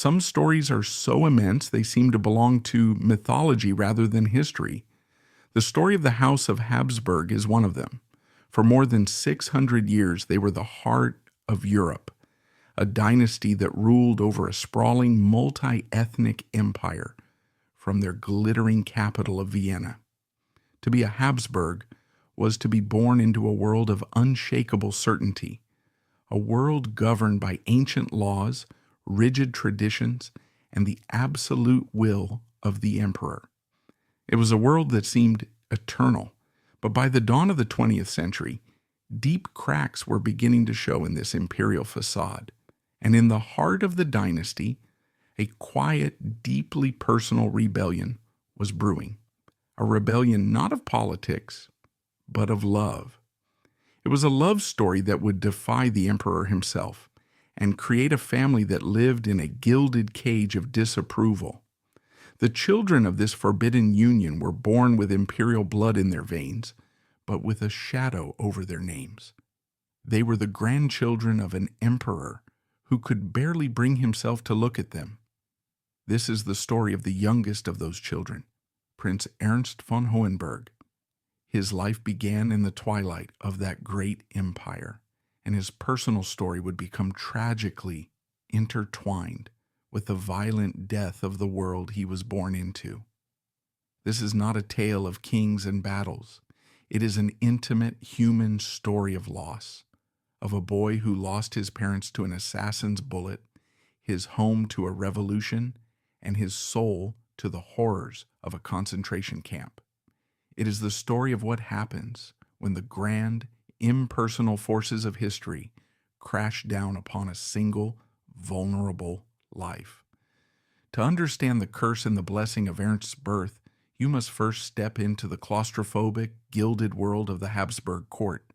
Some stories are so immense they seem to belong to mythology rather than history. The story of the House of Habsburg is one of them. For more than 600 years, they were the heart of Europe, a dynasty that ruled over a sprawling multi-ethnic empire from their glittering capital of Vienna. To be a Habsburg was to be born into a world of unshakable certainty, a world governed by ancient laws, rigid traditions, and the absolute will of the emperor. It was a world that seemed eternal, but by the dawn of the 20th century, deep cracks were beginning to show in this imperial facade, and in the heart of the dynasty, a quiet, deeply personal rebellion was brewing. A rebellion not of politics, but of love. It was a love story that would defy the emperor himself and create a family that lived in a gilded cage of disapproval. The children of this forbidden union were born with imperial blood in their veins, but with a shadow over their names. They were the grandchildren of an emperor who could barely bring himself to look at them. This is the story of the youngest of those children, Prince Ernst von Hohenberg. His life began in the twilight of that great empire, and his personal story would become tragically intertwined with the violent death of the world he was born into. This is not a tale of kings and battles. It is an intimate human story of loss, of a boy who lost his parents to an assassin's bullet, his home to a revolution, and his soul to the horrors of a concentration camp. It is the story of what happens when the grand, impersonal forces of history crash down upon a single, vulnerable life. To understand the curse and the blessing of Ernst's birth, you must first step into the claustrophobic, gilded world of the Habsburg court.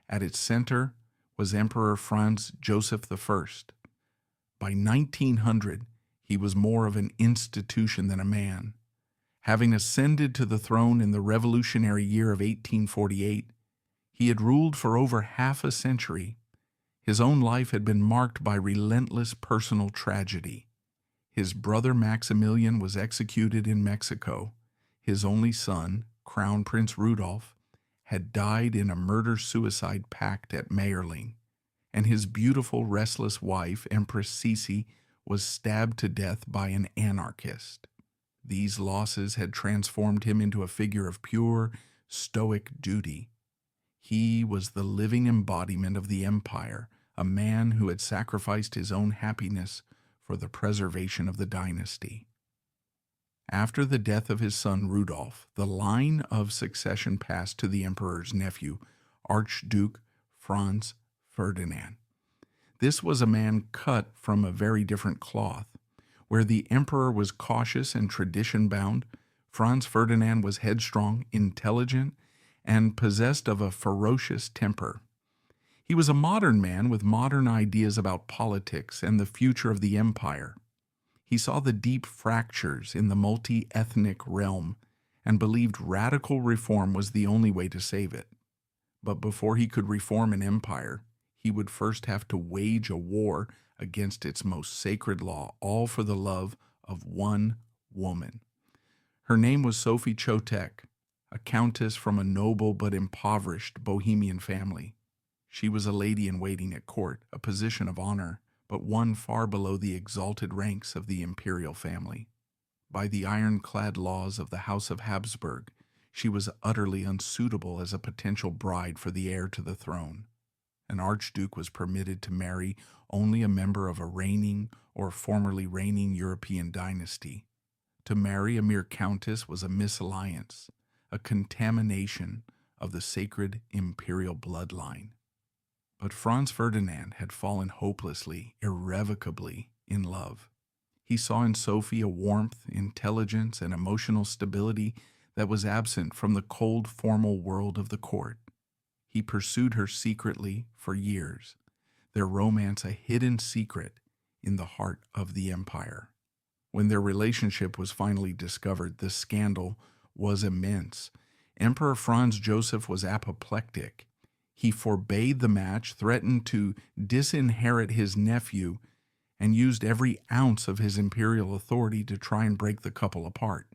At its center was Emperor Franz Joseph I. By 1900, he was more of an institution than a man. Having ascended to the throne in the revolutionary year of 1848, he had ruled for over half a century. His own life had been marked by relentless personal tragedy. His brother Maximilian was executed in Mexico. His only son, Crown Prince Rudolf, had died in a murder-suicide pact at Mayerling, and his beautiful, restless wife, Empress Sisi, was stabbed to death by an anarchist. These losses had transformed him into a figure of pure, stoic duty. He was the living embodiment of the empire, a man who had sacrificed his own happiness for the preservation of the dynasty. After the death of his son Rudolf, the line of succession passed to the emperor's nephew, Archduke Franz Ferdinand. This was a man cut from a very different cloth. Where the emperor was cautious and tradition-bound, Franz Ferdinand was headstrong, intelligent, and possessed of a ferocious temper. He was a modern man with modern ideas about politics and the future of the empire. He saw the deep fractures in the multi-ethnic realm and believed radical reform was the only way to save it. But before he could reform an empire, he would first have to wage a war against its most sacred law, all for the love of one woman. Her name was Sophie Chotek, a countess from a noble but impoverished Bohemian family. She was a lady-in-waiting at court, a position of honor, but one far below the exalted ranks of the imperial family. By the ironclad laws of the House of Habsburg, she was utterly unsuitable as a potential bride for the heir to the throne. An archduke was permitted to marry only a member of a reigning or formerly reigning European dynasty. To marry a mere countess was a misalliance, a contamination of the sacred imperial bloodline. But Franz Ferdinand had fallen hopelessly, irrevocably in love. He saw in Sophie a warmth, intelligence, and emotional stability that was absent from the cold, formal world of the court. He pursued her secretly for years, their romance a hidden secret in the heart of the empire. When their relationship was finally discovered, the scandal was immense. Emperor Franz Joseph was apoplectic. He forbade the match, threatened to disinherit his nephew, and used every ounce of his imperial authority to try and break the couple apart.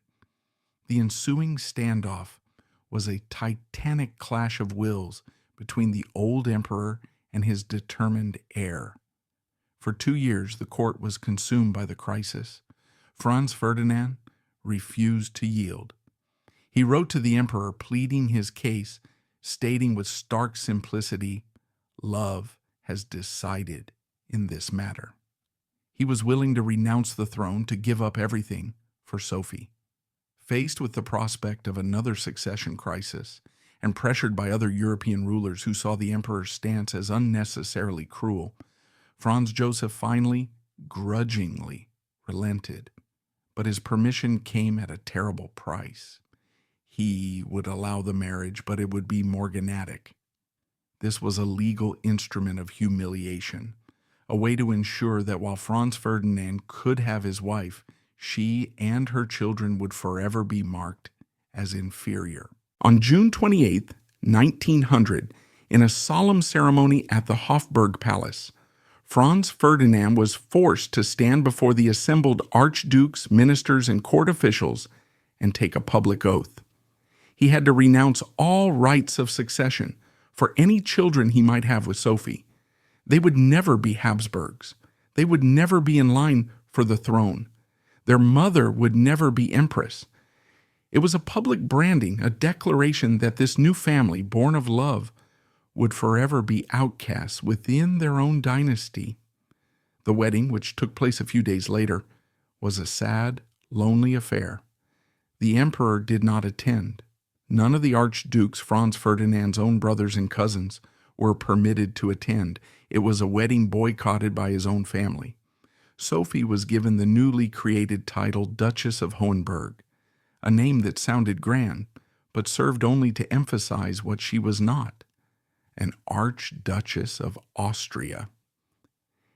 The ensuing standoff was a titanic clash of wills between the old emperor and his determined heir. For 2 years, the court was consumed by the crisis. Franz Ferdinand refused to yield. He wrote to the emperor pleading his case, stating with stark simplicity, "Love has decided in this matter." He was willing to renounce the throne, to give up everything for Sophie. Faced with the prospect of another succession crisis, and pressured by other European rulers who saw the emperor's stance as unnecessarily cruel, Franz Joseph finally, grudgingly, relented. But his permission came at a terrible price. He would allow the marriage, but it would be morganatic. This was a legal instrument of humiliation, a way to ensure that while Franz Ferdinand could have his wife, she and her children would forever be marked as inferior. On June 28, 1900, in a solemn ceremony at the Hofburg Palace, Franz Ferdinand was forced to stand before the assembled archdukes, ministers, and court officials and take a public oath. He had to renounce all rights of succession for any children he might have with Sophie. They would never be Habsburgs. They would never be in line for the throne. Their mother would never be empress. It was a public branding, a declaration that this new family, born of love, would forever be outcasts within their own dynasty. The wedding, which took place a few days later, was a sad, lonely affair. The emperor did not attend. None of the archdukes, Franz Ferdinand's own brothers and cousins, were permitted to attend. It was a wedding boycotted by his own family. Sophie was given the newly created title Duchess of Hohenberg, a name that sounded grand, but served only to emphasize what she was not, an Archduchess of Austria.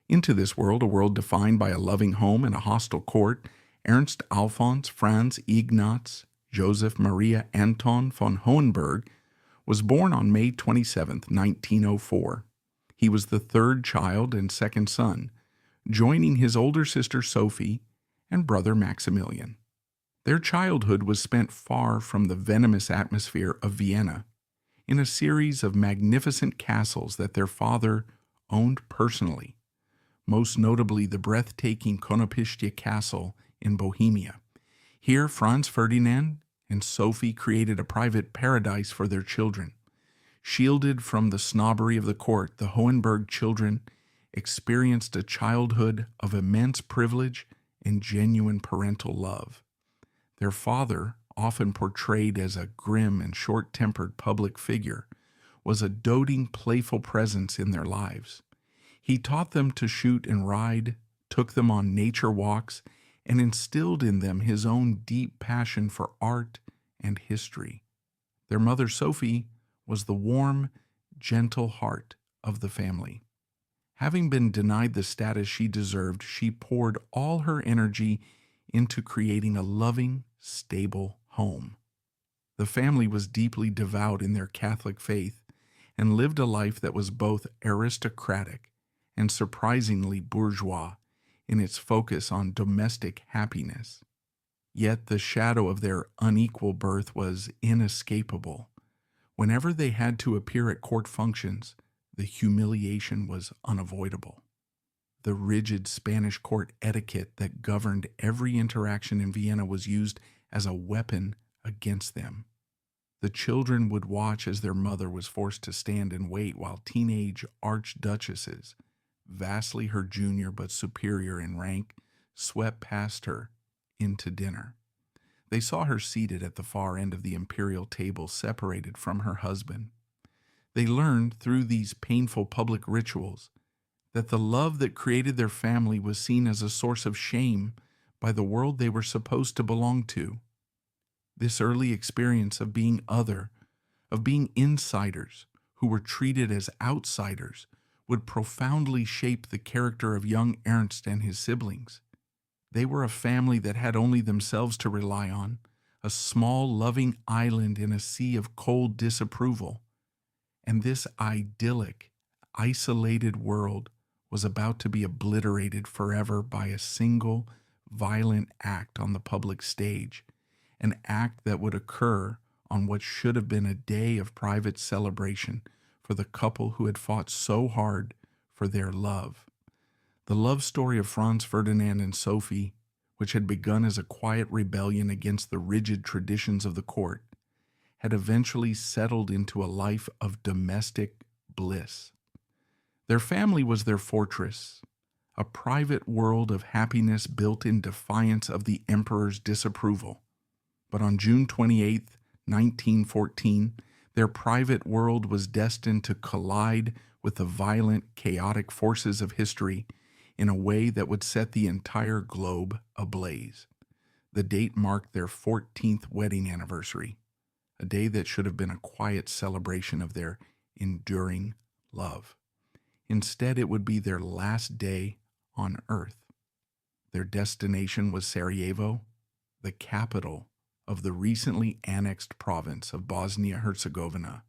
Into this world, a world defined by a loving home and a hostile court, Ernst Alphons Franz Ignaz Joseph Maria Anton von Hohenberg was born on May 27, 1904. He was the third child and second son, joining his older sister Sophie and brother Maximilian. Their childhood was spent far from the venomous atmosphere of Vienna, in a series of magnificent castles that their father owned personally, most notably the breathtaking Konopishtia Castle in Bohemia. Here, Franz Ferdinand and Sophie created a private paradise for their children. Shielded from the snobbery of the court, the Hohenberg children experienced a childhood of immense privilege and genuine parental love. Their father, often portrayed as a grim and short-tempered public figure, was a doting, playful presence in their lives. He taught them to shoot and ride, took them on nature walks, and instilled in them his own deep passion for art and history. Their mother, Sophie, was the warm, gentle heart of the family. Having been denied the status she deserved, she poured all her energy into creating a loving, stable home. The family was deeply devout in their Catholic faith and lived a life that was both aristocratic and surprisingly bourgeois in its focus on domestic happiness. Yet the shadow of their unequal birth was inescapable. Whenever they had to appear at court functions, the humiliation was unavoidable. The rigid Spanish court etiquette that governed every interaction in Vienna was used as a weapon against them. The children would watch as their mother was forced to stand and wait while teenage archduchesses, vastly her junior but superior in rank, swept past her into dinner. They saw her seated at the far end of the imperial table, separated from her husband. They learned through these painful public rituals that the love that created their family was seen as a source of shame by the world they were supposed to belong to. This early experience of being other, of being insiders who were treated as outsiders, would profoundly shape the character of young Ernst and his siblings. They were a family that had only themselves to rely on, a small, loving island in a sea of cold disapproval. And this idyllic, isolated world was about to be obliterated forever by a single violent act on the public stage, an act that would occur on what should have been a day of private celebration for the couple who had fought so hard for their love. The love story of Franz Ferdinand and Sophie, which had begun as a quiet rebellion against the rigid traditions of the court, had eventually settled into a life of domestic bliss. Their family was their fortress, a private world of happiness built in defiance of the emperor's disapproval. But on June 28, 1914, their private world was destined to collide with the violent, chaotic forces of history in a way that would set the entire globe ablaze. The date marked their 14th wedding anniversary, a day that should have been a quiet celebration of their enduring love. Instead, it would be their last day on earth. Their destination was Sarajevo, the capital of the recently annexed province of Bosnia-Herzegovina.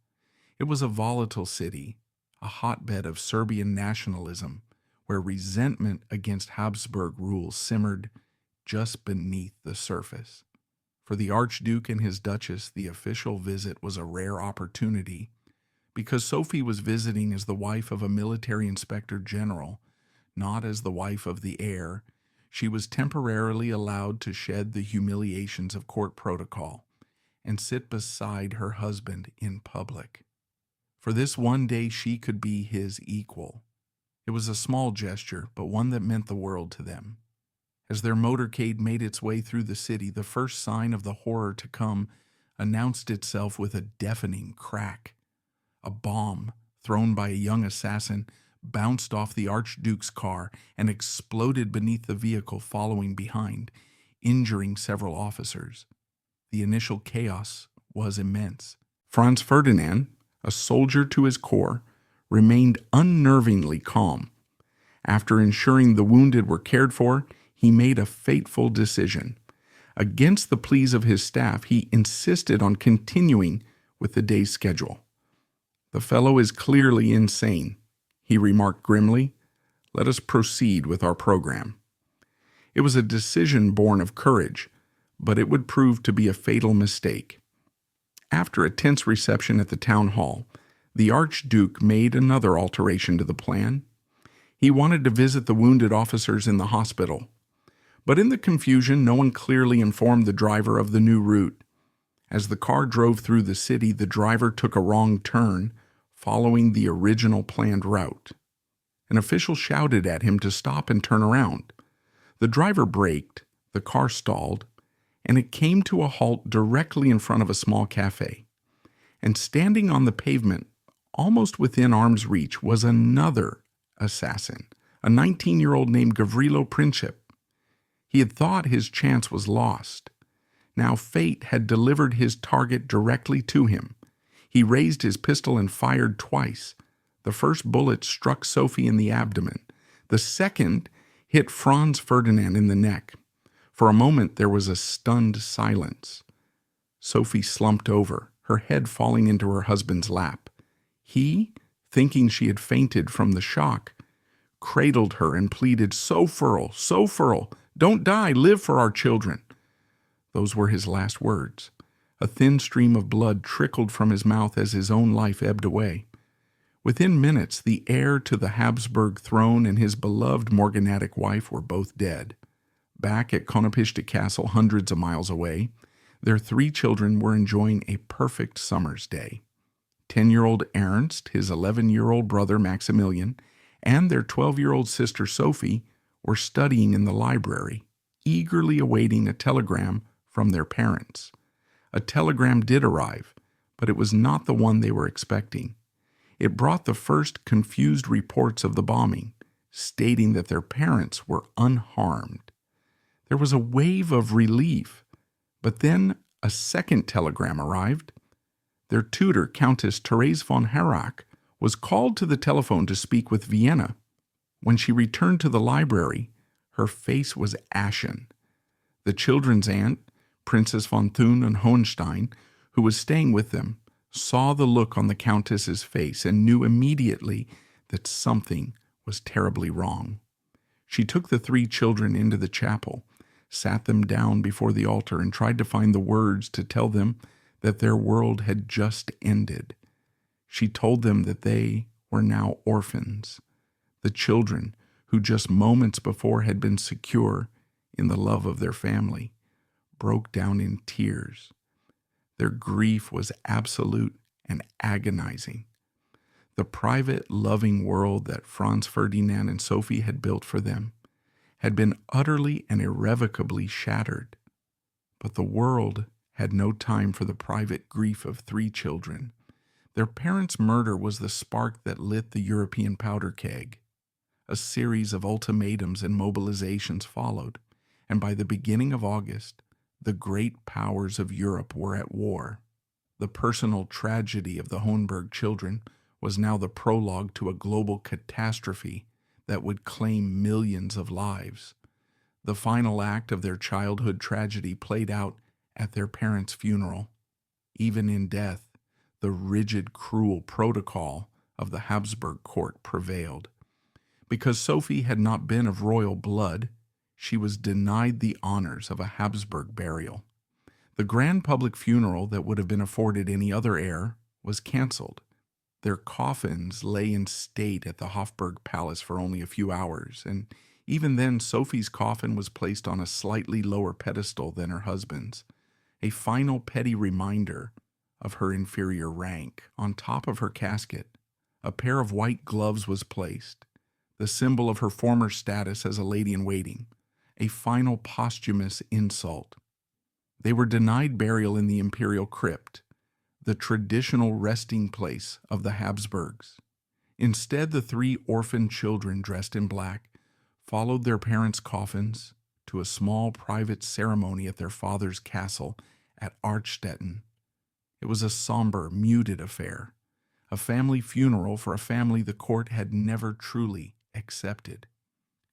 It was a volatile city, a hotbed of Serbian nationalism, where resentment against Habsburg rule simmered just beneath the surface. For the Archduke and his Duchess, the official visit was a rare opportunity because Sophie was visiting as the wife of a military inspector general, not as the wife of the heir. She was temporarily allowed to shed the humiliations of court protocol and sit beside her husband in public. For this one day she could be his equal. It was a small gesture, but one that meant the world to them. As their motorcade made its way through the city, the first sign of the horror to come announced itself with a deafening crack. A bomb, thrown by a young assassin, bounced off the Archduke's car and exploded beneath the vehicle following behind, injuring several officers. The initial chaos was immense. Franz Ferdinand, a soldier to his core, remained unnervingly calm. After ensuring the wounded were cared for, he made a fateful decision. Against the pleas of his staff, he insisted on continuing with the day's schedule. "The fellow is clearly insane," he remarked grimly. "Let us proceed with our program." It was a decision born of courage, but it would prove to be a fatal mistake. After a tense reception at the town hall, the Archduke made another alteration to the plan. He wanted to visit the wounded officers in the hospital. But in the confusion, no one clearly informed the driver of the new route. As the car drove through the city, the driver took a wrong turn, following the original planned route. An official shouted at him to stop and turn around. The driver braked, the car stalled, and it came to a halt directly in front of a small cafe. And standing on the pavement, almost within arm's reach, was another assassin, a 19-year-old named Gavrilo Princip. He had thought his chance was lost. Now fate had delivered his target directly to him. He raised his pistol and fired twice. The first bullet struck Sophie in the abdomen. The second hit Franz Ferdinand in the neck. For a moment there was a stunned silence. Sophie slumped over, her head falling into her husband's lap. He, thinking she had fainted from the shock, cradled her and pleaded, so furl, don't die, live for our children." Those were his last words. A thin stream of blood trickled from his mouth as his own life ebbed away. Within minutes, the heir to the Habsburg throne and his beloved morganatic wife were both dead. Back at Konopishte Castle, hundreds of miles away, their 3 children were enjoying a perfect summer's day. 10-year-old Ernst, his 11-year-old brother Maximilian, and their 12-year-old sister Sophie were studying in the library, eagerly awaiting a telegram from their parents. A telegram did arrive, but it was not the one they were expecting. It brought the first confused reports of the bombing, stating that their parents were unharmed. There was a wave of relief, but then a second telegram arrived. Their tutor, Countess Therese von Harrach, was called to the telephone to speak with Vienna. When she returned to the library, her face was ashen. The children's aunt, Princess von Thun and Hohenstein, who was staying with them, saw the look on the Countess's face and knew immediately that something was terribly wrong. She took the 3 children into the chapel, sat them down before the altar, and tried to find the words to tell them that their world had just ended. She told them that they were now orphans, the children who just moments before had been secure in the love of their family, broke down in tears. Their grief was absolute and agonizing. The private, loving world that Franz Ferdinand and Sophie had built for them had been utterly and irrevocably shattered. But the world had no time for the private grief of 3 children. Their parents' murder was the spark that lit the European powder keg. A series of ultimatums and mobilizations followed, and by the beginning of August, the great powers of Europe were at war. The personal tragedy of the Hohenberg children was now the prologue to a global catastrophe that would claim millions of lives. The final act of their childhood tragedy played out at their parents' funeral. Even in death, the rigid, cruel protocol of the Habsburg court prevailed. Because Sophie had not been of royal blood, she was denied the honors of a Habsburg burial. The grand public funeral that would have been afforded any other heir was cancelled. Their coffins lay in state at the Hofburg Palace for only a few hours, and even then Sophie's coffin was placed on a slightly lower pedestal than her husband's, a final petty reminder of her inferior rank. On top of her casket, a pair of white gloves was placed, the symbol of her former status as a lady-in-waiting, a final posthumous insult. They were denied burial in the imperial crypt, the traditional resting place of the Habsburgs. Instead, the 3 orphan children dressed in black followed their parents' coffins to a small private ceremony at their father's castle at Archstetten. It was a somber, muted affair, a family funeral for a family the court had never truly accepted.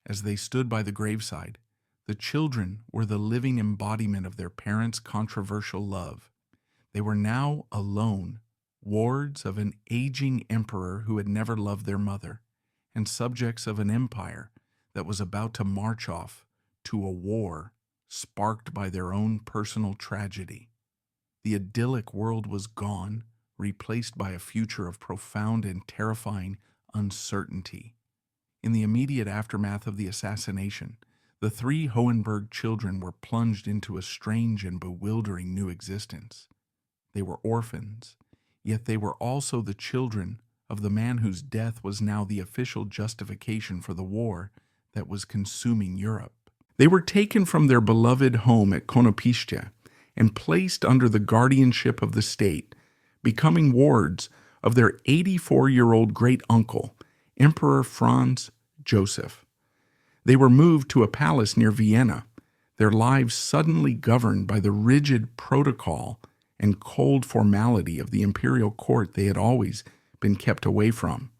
As they stood by the graveside, the children were the living embodiment of their parents' controversial love. They were now alone, wards of an aging emperor who had never loved their mother, and subjects of an empire that was about to march off to a war sparked by their own personal tragedy. The idyllic world was gone, replaced by a future of profound and terrifying uncertainty. In the immediate aftermath of the assassination, the 3 Hohenberg children were plunged into a strange and bewildering new existence. They were orphans, yet they were also the children of the man whose death was now the official justification for the war that was consuming Europe. They were taken from their beloved home at Konopiszte and placed under the guardianship of the state, becoming wards of their 84-year-old great-uncle, Emperor Franz Joseph. They were moved to a palace near Vienna, their lives suddenly governed by the rigid protocol and cold formality of the imperial court they had always been kept away from.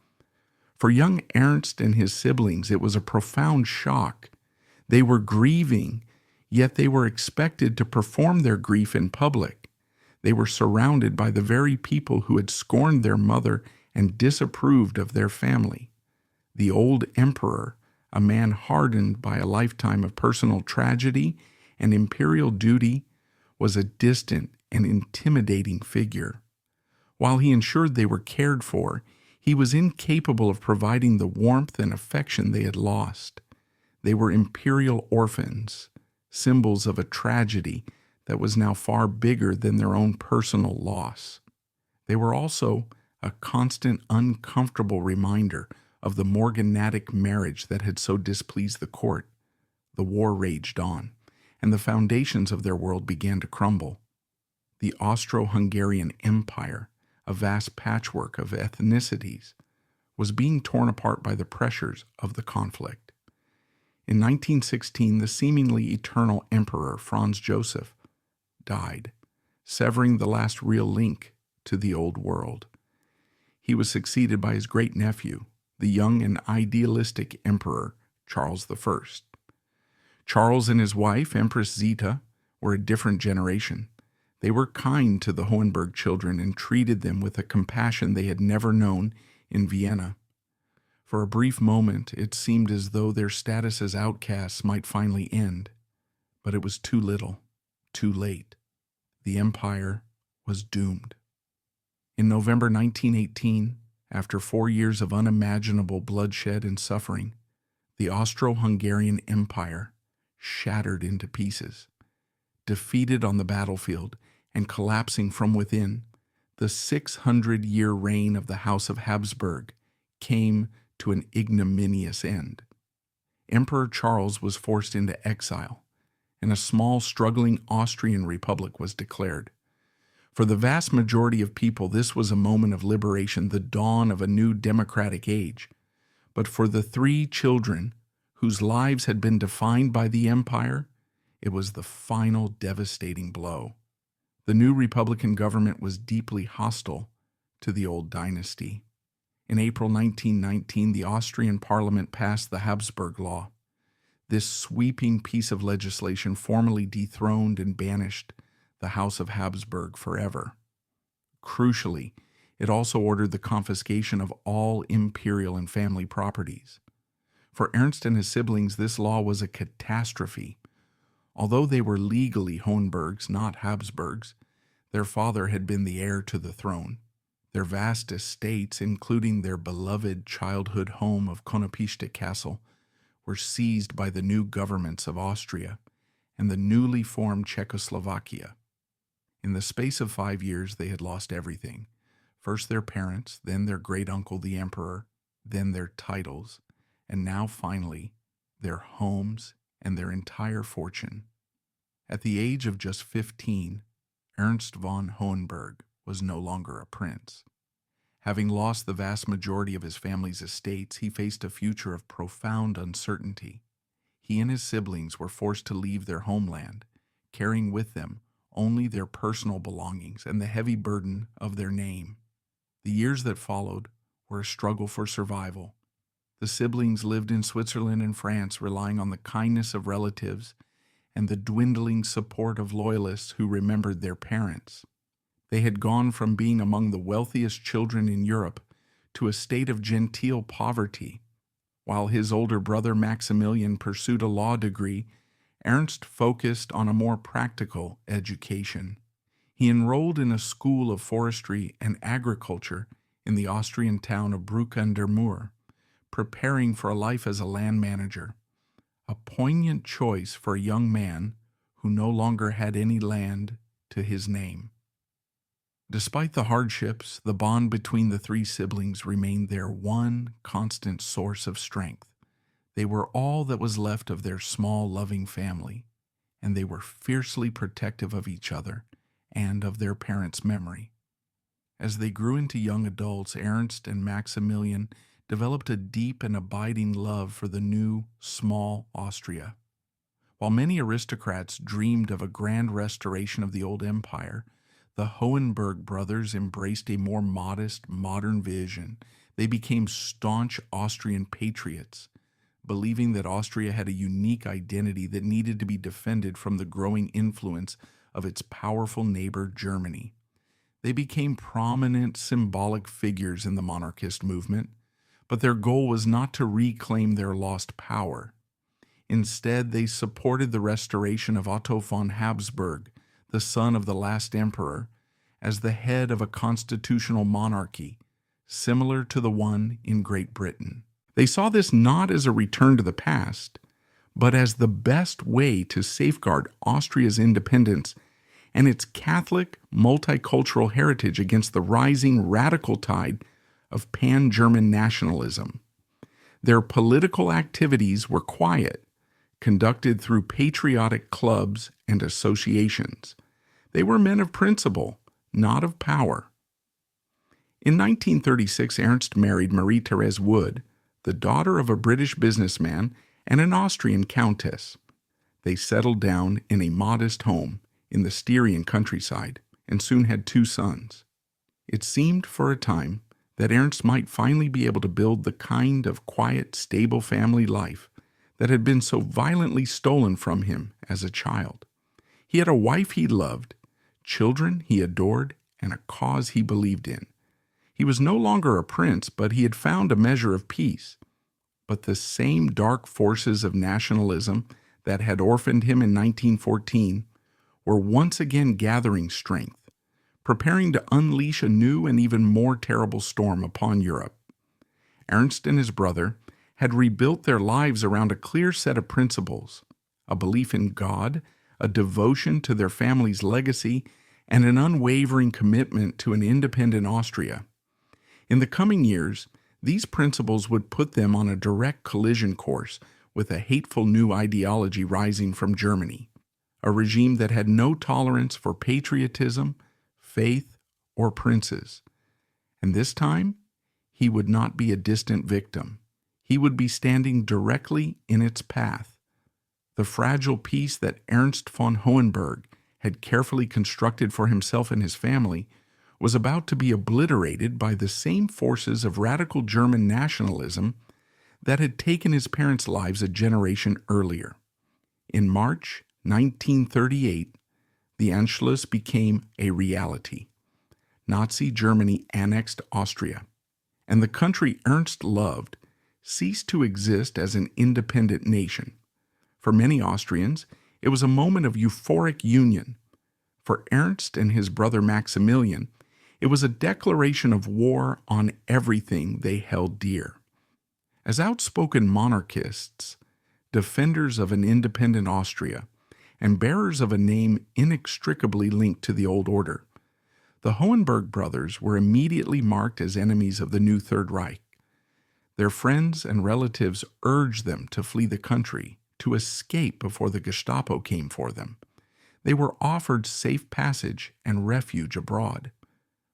For young Ernst and his siblings, it was a profound shock. They were grieving, yet they were expected to perform their grief in public. They were surrounded by the very people who had scorned their mother and disapproved of their family. The old emperor, a man hardened by a lifetime of personal tragedy and imperial duty, was a distant and intimidating figure. While he ensured they were cared for, he was incapable of providing the warmth and affection they had lost. They were imperial orphans, symbols of a tragedy that was now far bigger than their own personal loss. They were also a constant, uncomfortable reminder of the morganatic marriage that had so displeased the court. The war raged on, and the foundations of their world began to crumble. The Austro Hungarian Empire, a vast patchwork of ethnicities, was being torn apart by the pressures of the conflict. In 1916, the seemingly eternal emperor, Franz Joseph, died, severing the last real link to the old world. He was succeeded by his great-nephew, the young and idealistic emperor, Charles I. Charles and his wife, Empress Zita, were a different generation. They were kind to the Hohenberg children and treated them with a compassion they had never known in Vienna. For a brief moment, it seemed as though their status as outcasts might finally end, but it was too little, too late. The empire was doomed. In November 1918, after 4 years of unimaginable bloodshed and suffering, the Austro Hungarian Empire shattered into pieces. Defeated on the battlefield and collapsing from within, the 600-year reign of the House of Habsburg came to an ignominious end. Emperor Charles was forced into exile, and a small, struggling Austrian republic was declared. For the vast majority of people, this was a moment of liberation, the dawn of a new democratic age. But for the 3 children whose lives had been defined by the empire, it was the final devastating blow. The new Republican government was deeply hostile to the old dynasty. In April 1919, the Austrian parliament passed the Habsburg Law. This sweeping piece of legislation formally dethroned and banished the House of Habsburg forever. Crucially, it also ordered the confiscation of all imperial and family properties. For Ernst and his siblings, this law was a catastrophe. Although they were legally Hohenbergs, not Habsburgs, their father had been the heir to the throne. Their vast estates, including their beloved childhood home of Konopiste Castle, were seized by the new governments of Austria and the newly formed Czechoslovakia. In the space of 5 years, they had lost everything. First their parents, then their great-uncle the emperor, then their titles, and now finally their homes and their entire fortune. At the age of just 15, Ernst von Hohenberg was no longer a prince. Having lost the vast majority of his family's estates, he faced a future of profound uncertainty. He and his siblings were forced to leave their homeland, carrying with them only their personal belongings and the heavy burden of their name. The years that followed were a struggle for survival. The siblings lived in Switzerland and France, relying on the kindness of relatives and the dwindling support of loyalists who remembered their parents. They had gone from being among the wealthiest children in Europe to a state of genteel poverty. While his older brother Maximilian pursued a law degree, Ernst focused on a more practical education. He enrolled in a school of forestry and agriculture in the Austrian town of Bruck an der Mur, preparing for a life as a land manager, a poignant choice for a young man who no longer had any land to his name. Despite the hardships, the bond between the 3 siblings remained their one constant source of strength. They were all that was left of their small, loving family, and they were fiercely protective of each other and of their parents' memory. As they grew into young adults, Ernst and Maximilian developed a deep and abiding love for the new, small Austria. While many aristocrats dreamed of a grand restoration of the old empire, the Hohenberg brothers embraced a more modest, modern vision. They became staunch Austrian patriots, believing that Austria had a unique identity that needed to be defended from the growing influence of its powerful neighbor, Germany. They became prominent symbolic figures in the monarchist movement, but their goal was not to reclaim their lost power. Instead, they supported the restoration of Otto von Habsburg, the son of the last emperor, as the head of a constitutional monarchy, similar to the one in Great Britain. They saw this not as a return to the past, but as the best way to safeguard Austria's independence and its Catholic multicultural heritage against the rising radical tide of pan-German nationalism. Their political activities were quiet, conducted through patriotic clubs and associations. They were men of principle, not of power. In 1936, Ernst married Marie-Thérèse Wood, the daughter of a British businessman and an Austrian countess. They settled down in a modest home in the Styrian countryside and soon had 2 sons. It seemed for a time that Ernst might finally be able to build the kind of quiet, stable family life that had been so violently stolen from him as a child. He had a wife he loved, children he adored, and a cause he believed in. He was no longer a prince, but he had found a measure of peace. But the same dark forces of nationalism that had orphaned him in 1914 were once again gathering strength, preparing to unleash a new and even more terrible storm upon Europe. Ernst and his brother had rebuilt their lives around a clear set of principles, a belief in God, a devotion to their family's legacy, and an unwavering commitment to an independent Austria. In the coming years, these principles would put them on a direct collision course with a hateful new ideology rising from Germany, a regime that had no tolerance for patriotism, faith, or princes. And this time, he would not be a distant victim. He would be standing directly in its path. The fragile peace that Ernst von Hohenberg had carefully constructed for himself and his family was about to be obliterated by the same forces of radical German nationalism that had taken his parents' lives a generation earlier. In March 1938, the Anschluss became a reality. Nazi Germany annexed Austria, and the country Ernst loved ceased to exist as an independent nation. For many Austrians, it was a moment of euphoric union. For Ernst and his brother Maximilian, it was a declaration of war on everything they held dear. As outspoken monarchists, defenders of an independent Austria, and bearers of a name inextricably linked to the old order, the Hohenberg brothers were immediately marked as enemies of the new Third Reich. Their friends and relatives urged them to flee the country, to escape before the Gestapo came for them. They were offered safe passage and refuge abroad.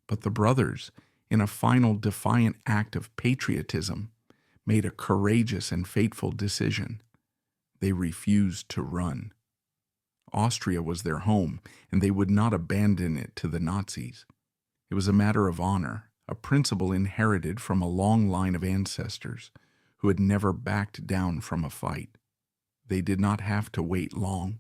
But the brothers, in a final defiant act of patriotism, made a courageous and fateful decision. They refused to run. Austria was their home, and they would not abandon it to the Nazis. It was a matter of honor, a principle inherited from a long line of ancestors who had never backed down from a fight. They did not have to wait long.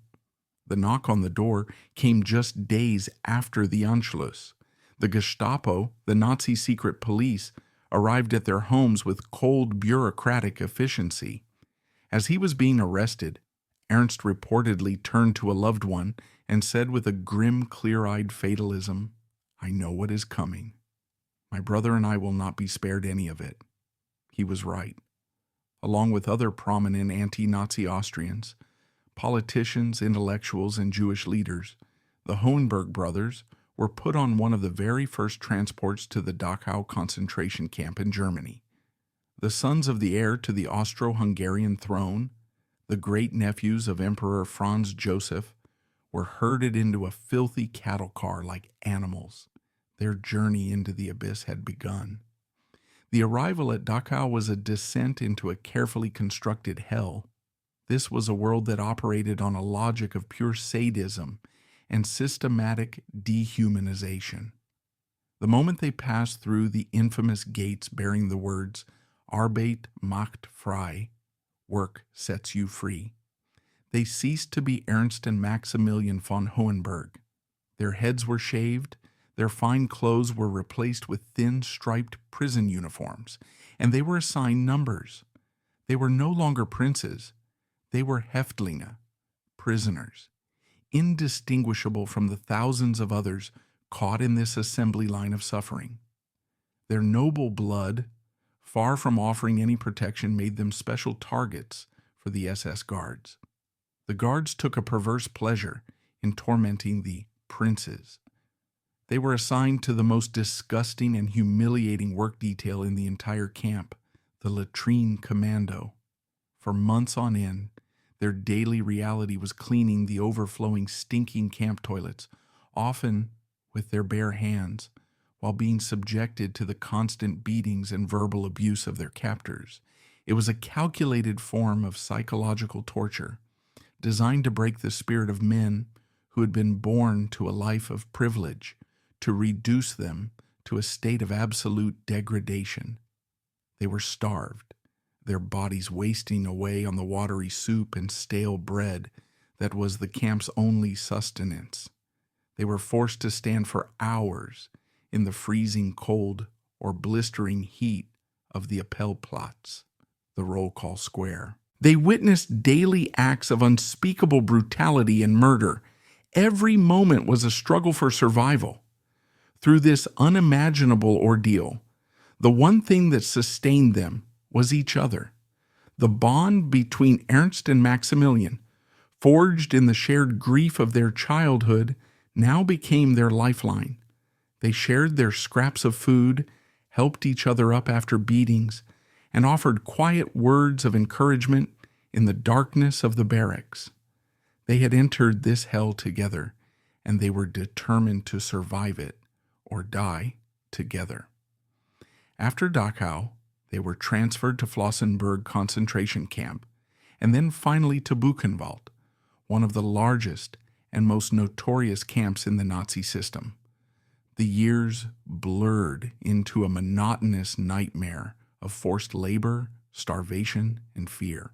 The knock on the door came just days after the Anschluss. The Gestapo, the Nazi secret police, arrived at their homes with cold bureaucratic efficiency. As he was being arrested, Ernst reportedly turned to a loved one and said with a grim, clear-eyed fatalism, "I know what is coming. My brother and I will not be spared any of it." He was right. Along with other prominent anti-Nazi Austrians, politicians, intellectuals, and Jewish leaders, the Hohenberg brothers were put on one of the very first transports to the Dachau concentration camp in Germany. The sons of the heir to the Austro Hungarian throne, the great-nephews of Emperor Franz Joseph, were herded into a filthy cattle car like animals. Their journey into the abyss had begun. The arrival at Dachau was a descent into a carefully constructed hell. This was a world that operated on a logic of pure sadism and systematic dehumanization. The moment they passed through the infamous gates bearing the words Arbeit macht frei, work sets you free, they ceased to be Ernst and Maximilian von Hohenberg. Their heads were shaved, their fine clothes were replaced with thin striped prison uniforms, and they were assigned numbers. They were no longer princes, they were Häftlinge, prisoners, indistinguishable from the thousands of others caught in this assembly line of suffering. Their noble blood, far from offering any protection, made them special targets for the SS guards. The guards took a perverse pleasure in tormenting the princes. They were assigned to the most disgusting and humiliating work detail in the entire camp, the latrine commando. For months on end, their daily reality was cleaning the overflowing, stinking camp toilets, often with their bare hands, while being subjected to the constant beatings and verbal abuse of their captors. It was a calculated form of psychological torture, designed to break the spirit of men who had been born to a life of privilege, to reduce them to a state of absolute degradation. They were starved, their bodies wasting away on the watery soup and stale bread that was the camp's only sustenance. They were forced to stand for hours in the freezing cold or blistering heat of the Appellplatz, the roll call square. They witnessed daily acts of unspeakable brutality and murder. Every moment was a struggle for survival. Through this unimaginable ordeal, the one thing that sustained them was each other. The bond between Ernst and Maximilian, forged in the shared grief of their childhood, now became their lifeline. They shared their scraps of food, helped each other up after beatings, and offered quiet words of encouragement in the darkness of the barracks. They had entered this hell together, and they were determined to survive it or die together. After Dachau, they were transferred to Flossenbürg concentration camp, and then finally to Buchenwald, one of the largest and most notorious camps in the Nazi system. The years blurred into a monotonous nightmare of forced labor, starvation, and fear.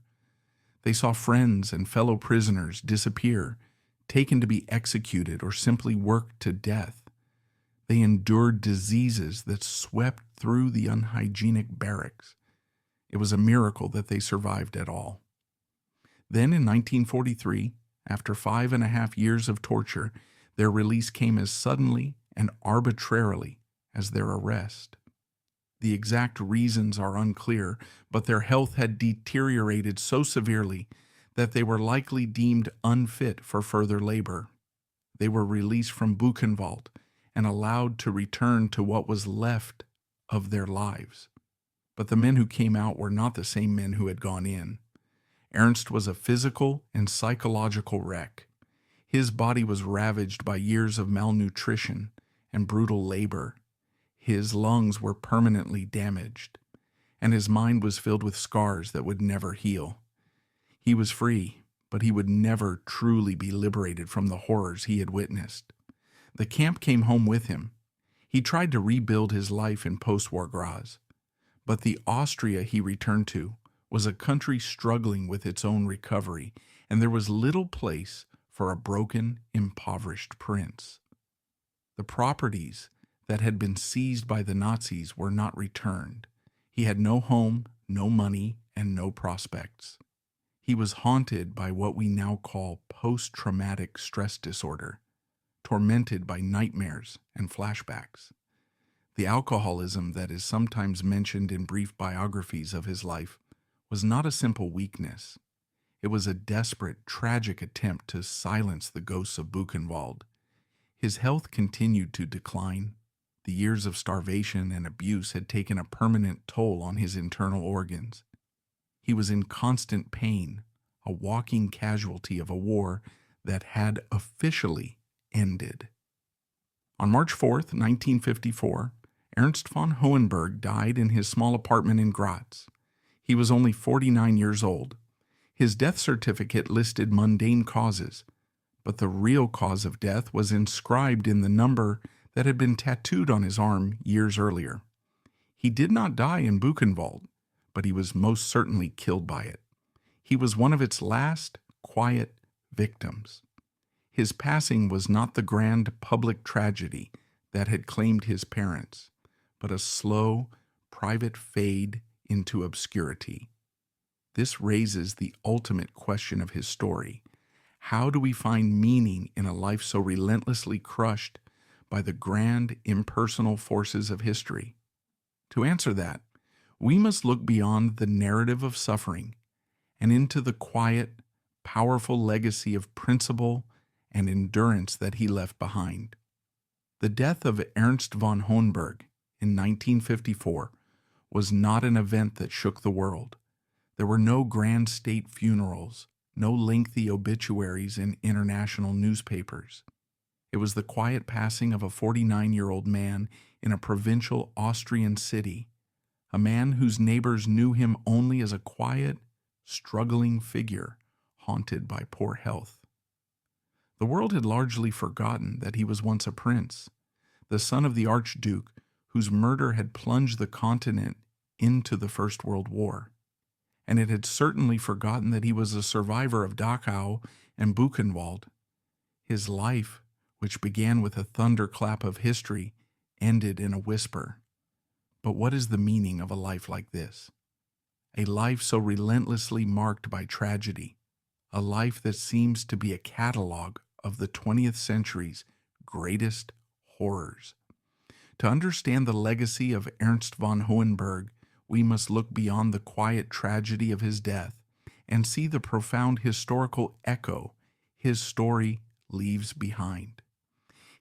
They saw friends and fellow prisoners disappear, taken to be executed or simply worked to death. They endured diseases that swept through the unhygienic barracks. It was a miracle that they survived at all. Then in 1943, after 5.5 years of torture, their release came as suddenly and arbitrarily as their arrest. The exact reasons are unclear, but their health had deteriorated so severely that they were likely deemed unfit for further labor. They were released from Buchenwald and allowed to return to what was left of their lives. But the men who came out were not the same men who had gone in. Ernst was a physical and psychological wreck. His body was ravaged by years of malnutrition and brutal labor. His lungs were permanently damaged, and his mind was filled with scars that would never heal. He was free, but he would never truly be liberated from the horrors he had witnessed. The camp came home with him. He tried to rebuild his life in post-war Graz, but the Austria he returned to was a country struggling with its own recovery, and there was little place for a broken, impoverished prince. The properties that had been seized by the Nazis were not returned. He had no home, no money, and no prospects. He was haunted by what we now call post-traumatic stress disorder, tormented by nightmares and flashbacks. The alcoholism that is sometimes mentioned in brief biographies of his life was not a simple weakness. It was a desperate, tragic attempt to silence the ghosts of Buchenwald. His health continued to decline. The years of starvation and abuse had taken a permanent toll on his internal organs. He was in constant pain, a walking casualty of a war that had officially ended. On March 4th, 1954, Ernst von Hohenberg died in his small apartment in Graz. He was only 49 years old. His death certificate listed mundane causes, but the real cause of death was inscribed in the number that had been tattooed on his arm years earlier. He did not die in Buchenwald, but he was most certainly killed by it. He was one of its last quiet victims. His passing was not the grand public tragedy that had claimed his parents, but a slow, private fade into obscurity. This raises the ultimate question of his story. How do we find meaning in a life so relentlessly crushed by the grand, impersonal forces of history? To answer that, we must look beyond the narrative of suffering and into the quiet, powerful legacy of principle and endurance that he left behind. The death of Ernst von Hohenberg in 1954 was not an event that shook the world. There were no grand state funerals, no lengthy obituaries in international newspapers. It was the quiet passing of a 49-year-old man in a provincial Austrian city, a man whose neighbors knew him only as a quiet, struggling figure haunted by poor health. The world had largely forgotten that he was once a prince, the son of the Archduke, whose murder had plunged the continent into the First World War. And it had certainly forgotten that he was a survivor of Dachau and Buchenwald. His life, which began with a thunderclap of history, ended in a whisper. But what is the meaning of a life like this? A life so relentlessly marked by tragedy, a life that seems to be a catalog of the 20th century's greatest horrors. To understand the legacy of Ernst von Hohenberg, we must look beyond the quiet tragedy of his death and see the profound historical echo his story leaves behind.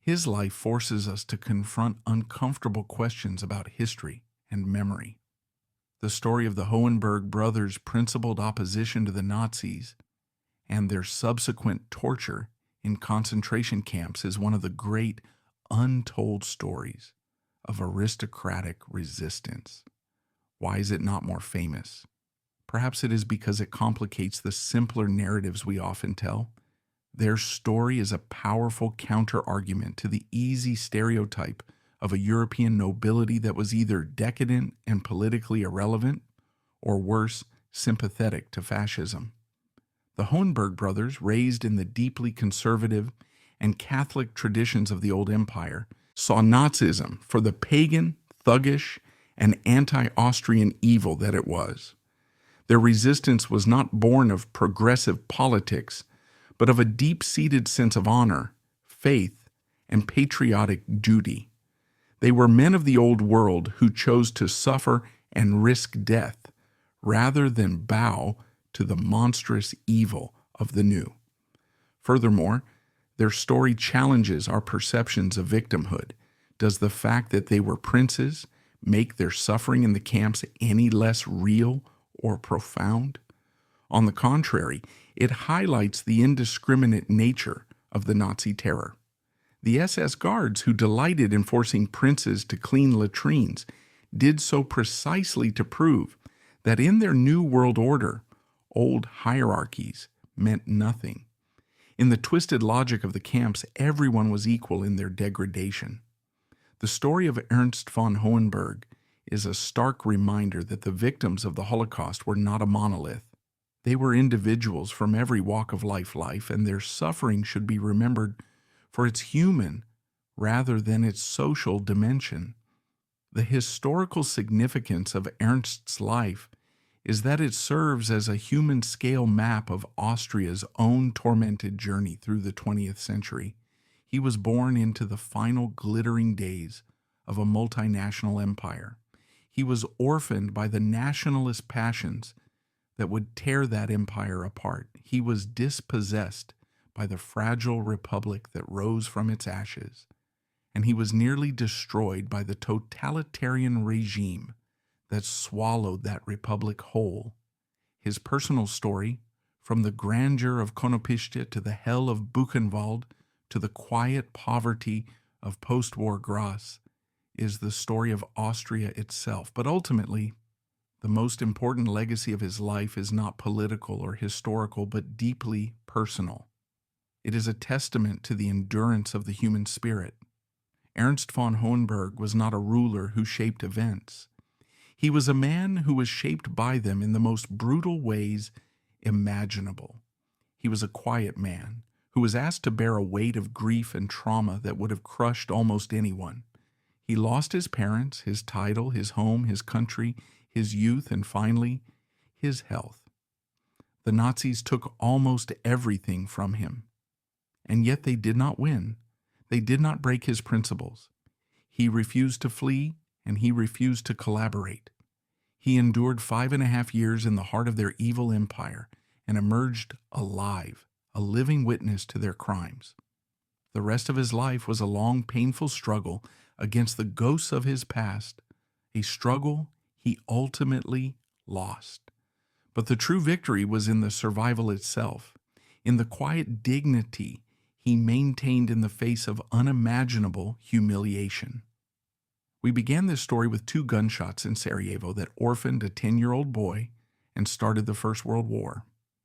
His life forces us to confront uncomfortable questions about history and memory. The story of the Hohenberg brothers' principled opposition to the Nazis and their subsequent torture in concentration camps is one of the great untold stories of aristocratic resistance. Why is it not more famous? Perhaps it is because it complicates the simpler narratives we often tell. Their story is a powerful counter-argument to the easy stereotype of a European nobility that was either decadent and politically irrelevant, or worse, sympathetic to fascism. The Hohenberg brothers, raised in the deeply conservative and Catholic traditions of the old empire, saw Nazism for the pagan, thuggish, and anti-Austrian evil that it was. Their resistance was not born of progressive politics, but of a deep-seated sense of honor, faith, and patriotic duty. They were men of the old world who chose to suffer and risk death rather than bow to the monstrous evil of the new. Furthermore, their story challenges our perceptions of victimhood. Does the fact that they were princes make their suffering in the camps any less real or profound? On the contrary, it highlights the indiscriminate nature of the Nazi terror. The SS guards, who delighted in forcing princes to clean latrines, did so precisely to prove that in their new world order, old hierarchies meant nothing. In the twisted logic of the camps, everyone was equal in their degradation. The story of Ernst von Hohenberg is a stark reminder that the victims of the Holocaust were not a monolith. They were individuals from every walk of life, and their suffering should be remembered for its human rather than its social dimension. The historical significance of Ernst's life is that it serves as a human-scale map of Austria's own tormented journey through the 20th century. He was born into the final glittering days of a multinational empire. He was orphaned by the nationalist passions that would tear that empire apart. He was dispossessed by the fragile republic that rose from its ashes, and he was nearly destroyed by the totalitarian regime that swallowed that republic whole. His personal story, from the grandeur of Konopishte to the hell of Buchenwald to the quiet poverty of post-war Graz, is the story of Austria itself. But ultimately, the most important legacy of his life is not political or historical, but deeply personal. It is a testament to the endurance of the human spirit. Ernst von Hohenberg was not a ruler who shaped events. He was a man who was shaped by them in the most brutal ways imaginable. He was a quiet man who was asked to bear a weight of grief and trauma that would have crushed almost anyone. He lost his parents, his title, his home, his country, his youth, and finally, his health. The Nazis took almost everything from him. And yet they did not win. They did not break his principles. He refused to flee, and he refused to collaborate. He endured 5.5 years in the heart of their evil empire and emerged alive, a living witness to their crimes. The rest of his life was a long, painful struggle against the ghosts of his past, a struggle he ultimately lost. But the true victory was in the survival itself, in the quiet dignity he maintained in the face of unimaginable humiliation. We began this story with 2 gunshots in Sarajevo that orphaned a 10-year-old boy and started the First World War.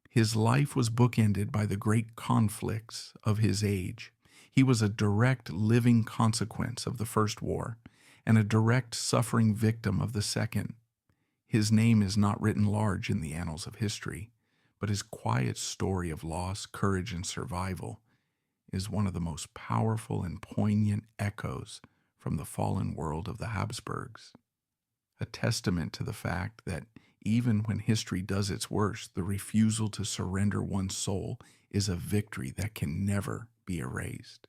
His life was bookended by the great conflicts of his age. He was a direct living consequence of the First War and a direct suffering victim of the Second. His name is not written large in the annals of history, but his quiet story of loss, courage, and survival is one of the most powerful and poignant echoes from the fallen world of the Habsburgs. a testament to the fact that even when history does its worst, the refusal to surrender one's soul is a victory that can never be erased.